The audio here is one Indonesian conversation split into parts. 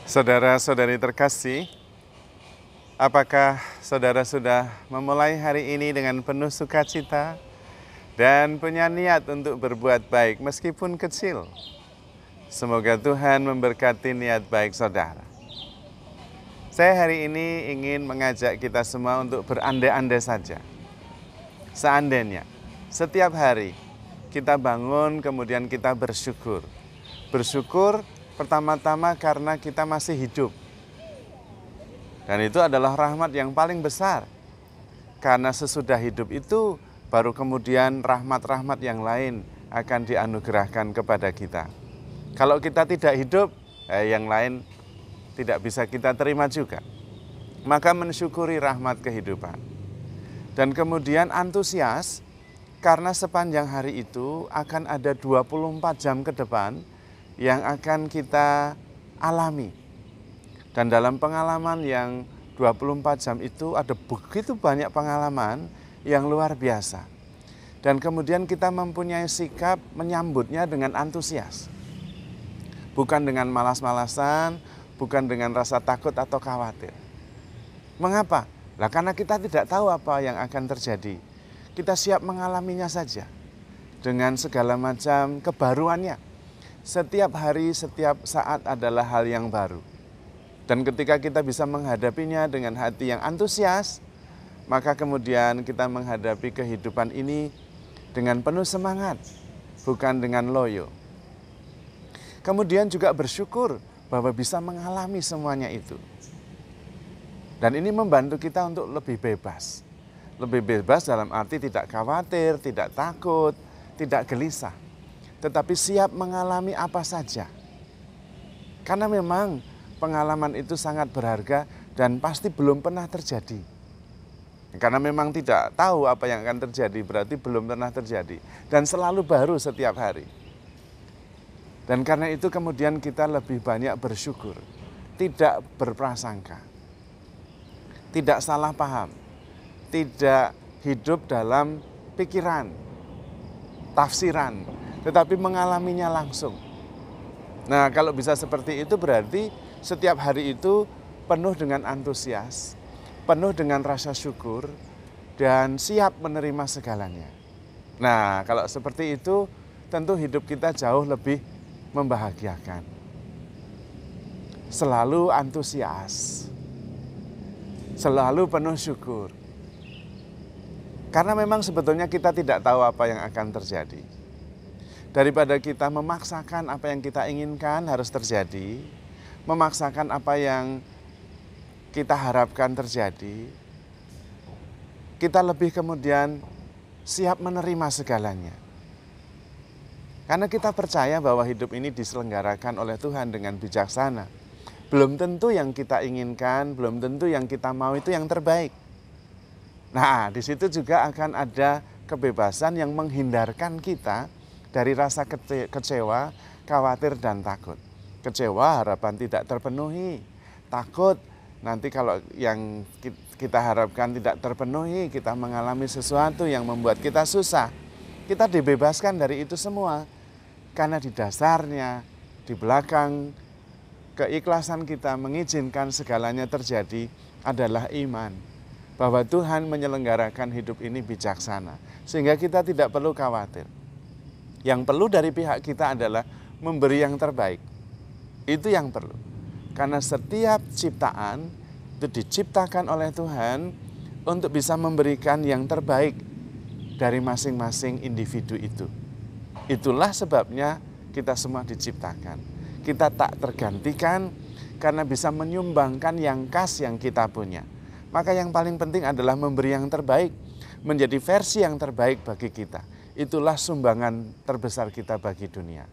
Saudara-saudari terkasih, apakah saudara sudah memulai hari ini dengan penuh sukacita dan punya niat untuk berbuat baik meskipun kecil? Semoga Tuhan memberkati niat baik saudara. Saya hari ini ingin mengajak kita semua untuk berandai-andai saja. Seandainya setiap hari kita bangun kemudian kita bersyukur. Bersyukur pertama-tama karena kita masih hidup. Dan itu adalah rahmat yang paling besar. Karena sesudah hidup itu baru kemudian rahmat-rahmat yang lain akan dianugerahkan kepada kita. Kalau kita tidak hidup, yang lain tidak bisa kita terima juga. Maka mensyukuri rahmat kehidupan. Dan kemudian antusias karena sepanjang hari itu akan ada 24 jam ke depan yang akan kita alami. Dan dalam pengalaman yang 24 jam itu ada begitu banyak pengalaman yang luar biasa. Dan kemudian kita mempunyai sikap menyambutnya dengan antusias. Bukan dengan malas-malasan, bukan dengan rasa takut atau khawatir. Mengapa? Lah karena kita tidak tahu apa yang akan terjadi. Kita siap mengalaminya saja dengan segala macam kebaruannya. Setiap hari, setiap saat adalah hal yang baru. Dan ketika kita bisa menghadapinya dengan hati yang antusias, maka kemudian kita menghadapi kehidupan ini dengan penuh semangat, bukan dengan loyo. Kemudian juga bersyukur bahwa bisa mengalami semuanya itu. Dan ini membantu kita untuk lebih bebas. Lebih bebas dalam arti tidak khawatir, tidak takut, tidak gelisah. Tetapi siap mengalami apa saja. Karena memang pengalaman itu sangat berharga dan pasti belum pernah terjadi. Karena memang tidak tahu apa yang akan terjadi, berarti belum pernah terjadi. Dan selalu baru setiap hari. Dan karena itu kemudian kita lebih banyak bersyukur. Tidak berprasangka. Tidak salah paham. Tidak hidup dalam pikiran, tafsiran. Tetapi mengalaminya langsung. Nah, kalau bisa seperti itu berarti setiap hari itu penuh dengan antusias, penuh dengan rasa syukur, dan siap menerima segalanya. Nah, kalau seperti itu tentu hidup kita jauh lebih membahagiakan. Selalu antusias, selalu penuh syukur. Karena memang sebetulnya kita tidak tahu apa yang akan terjadi. Daripada kita memaksakan apa yang kita inginkan harus terjadi, memaksakan apa yang kita harapkan terjadi, kita lebih kemudian siap menerima segalanya. Karena kita percaya bahwa hidup ini diselenggarakan oleh Tuhan dengan bijaksana. Belum tentu yang kita inginkan, belum tentu yang kita mau itu yang terbaik. Nah, di situ juga akan ada kebebasan yang menghindarkan kita dari rasa kecewa, khawatir, dan takut. Kecewa, harapan tidak terpenuhi. Takut, nanti kalau yang kita harapkan tidak terpenuhi, kita mengalami sesuatu yang membuat kita susah. Kita dibebaskan dari itu semua. Karena di dasarnya, di belakang keikhlasan kita mengizinkan segalanya terjadi adalah iman. Bahwa Tuhan menyelenggarakan hidup ini bijaksana. Sehingga kita tidak perlu khawatir. Yang perlu dari pihak kita adalah memberi yang terbaik. Itu yang perlu. Karena setiap ciptaan itu diciptakan oleh Tuhan untuk bisa memberikan yang terbaik dari masing-masing individu itu. Itulah sebabnya kita semua diciptakan. Kita tak tergantikan karena bisa menyumbangkan yang khas yang kita punya. Maka yang paling penting adalah memberi yang terbaik, menjadi versi yang terbaik bagi kita. Itulah sumbangan terbesar kita bagi dunia.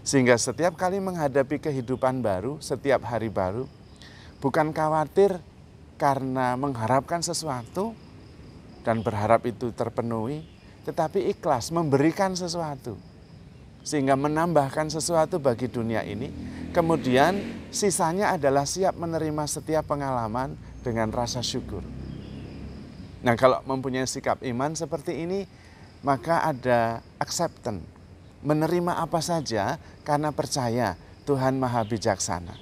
Sehingga setiap kali menghadapi kehidupan baru, setiap hari baru, bukan khawatir karena mengharapkan sesuatu dan berharap itu terpenuhi, tetapi ikhlas memberikan sesuatu. Sehingga menambahkan sesuatu bagi dunia ini, kemudian sisanya adalah siap menerima setiap pengalaman dengan rasa syukur. Nah, kalau mempunyai sikap iman seperti ini, maka ada acceptance, menerima apa saja karena percaya Tuhan Maha Bijaksana.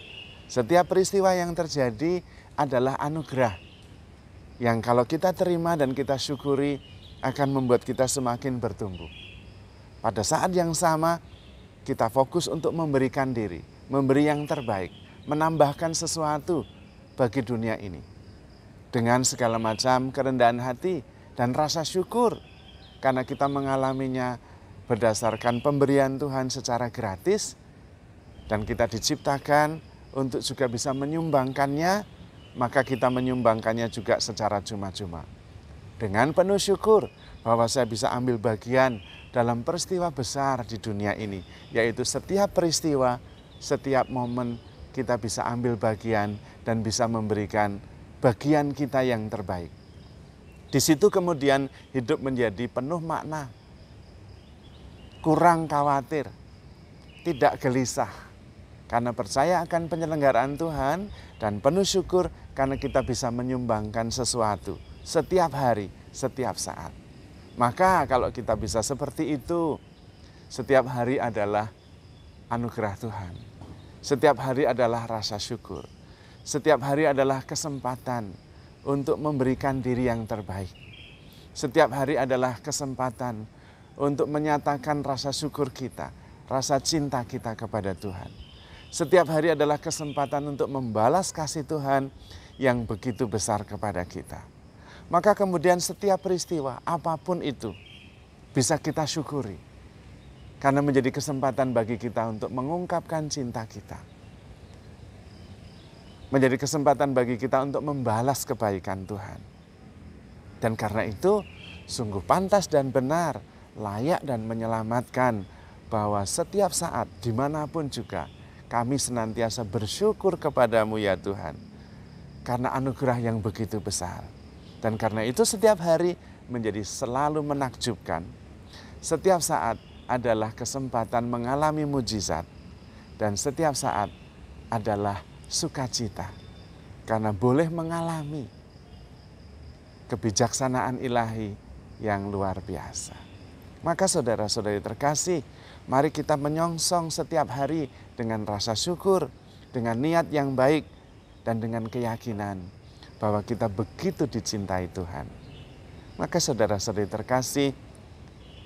Setiap peristiwa yang terjadi adalah anugerah yang kalau kita terima dan kita syukuri akan membuat kita semakin bertumbuh. Pada saat yang sama, kita fokus untuk memberikan diri, memberi yang terbaik, menambahkan sesuatu bagi dunia ini. Dengan segala macam kerendahan hati dan rasa syukur, karena kita mengalaminya berdasarkan pemberian Tuhan secara gratis, dan kita diciptakan untuk juga bisa menyumbangkannya, maka kita menyumbangkannya juga secara cuma-cuma. Dengan penuh syukur bahwa saya bisa ambil bagian dalam peristiwa besar di dunia ini, yaitu setiap peristiwa, setiap momen kita bisa ambil bagian dan bisa memberikan bagian kita yang terbaik. Di situ kemudian hidup menjadi penuh makna, kurang khawatir, tidak gelisah, karena percaya akan penyelenggaraan Tuhan dan penuh syukur karena kita bisa menyumbangkan sesuatu setiap hari, setiap saat. Maka kalau kita bisa seperti itu, setiap hari adalah anugerah Tuhan. Setiap hari adalah rasa syukur. Setiap hari adalah kesempatan untuk memberikan diri yang terbaik. Setiap hari adalah kesempatan untuk menyatakan rasa syukur kita, rasa cinta kita kepada Tuhan. Setiap hari adalah kesempatan untuk membalas kasih Tuhan yang begitu besar kepada kita. Maka kemudian setiap peristiwa apapun itu bisa kita syukuri. Karena menjadi kesempatan bagi kita untuk mengungkapkan cinta kita. Menjadi kesempatan bagi kita untuk membalas kebaikan Tuhan. Dan karena itu sungguh pantas dan benar, layak dan menyelamatkan bahwa setiap saat dimanapun juga kami senantiasa bersyukur kepadamu ya Tuhan. Karena anugerah yang begitu besar. Dan karena itu setiap hari menjadi selalu menakjubkan. Setiap saat adalah kesempatan mengalami mujizat. Dan setiap saat adalah sukacita. Karena boleh mengalami kebijaksanaan ilahi yang luar biasa. Maka saudara-saudari terkasih, mari kita menyongsong setiap hari dengan rasa syukur, dengan niat yang baik, dan dengan keyakinan bahwa kita begitu dicintai Tuhan. Maka saudara-saudari terkasih,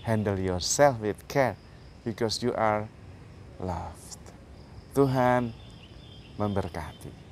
handle yourself with care because you are loved. Tuhan memberkati.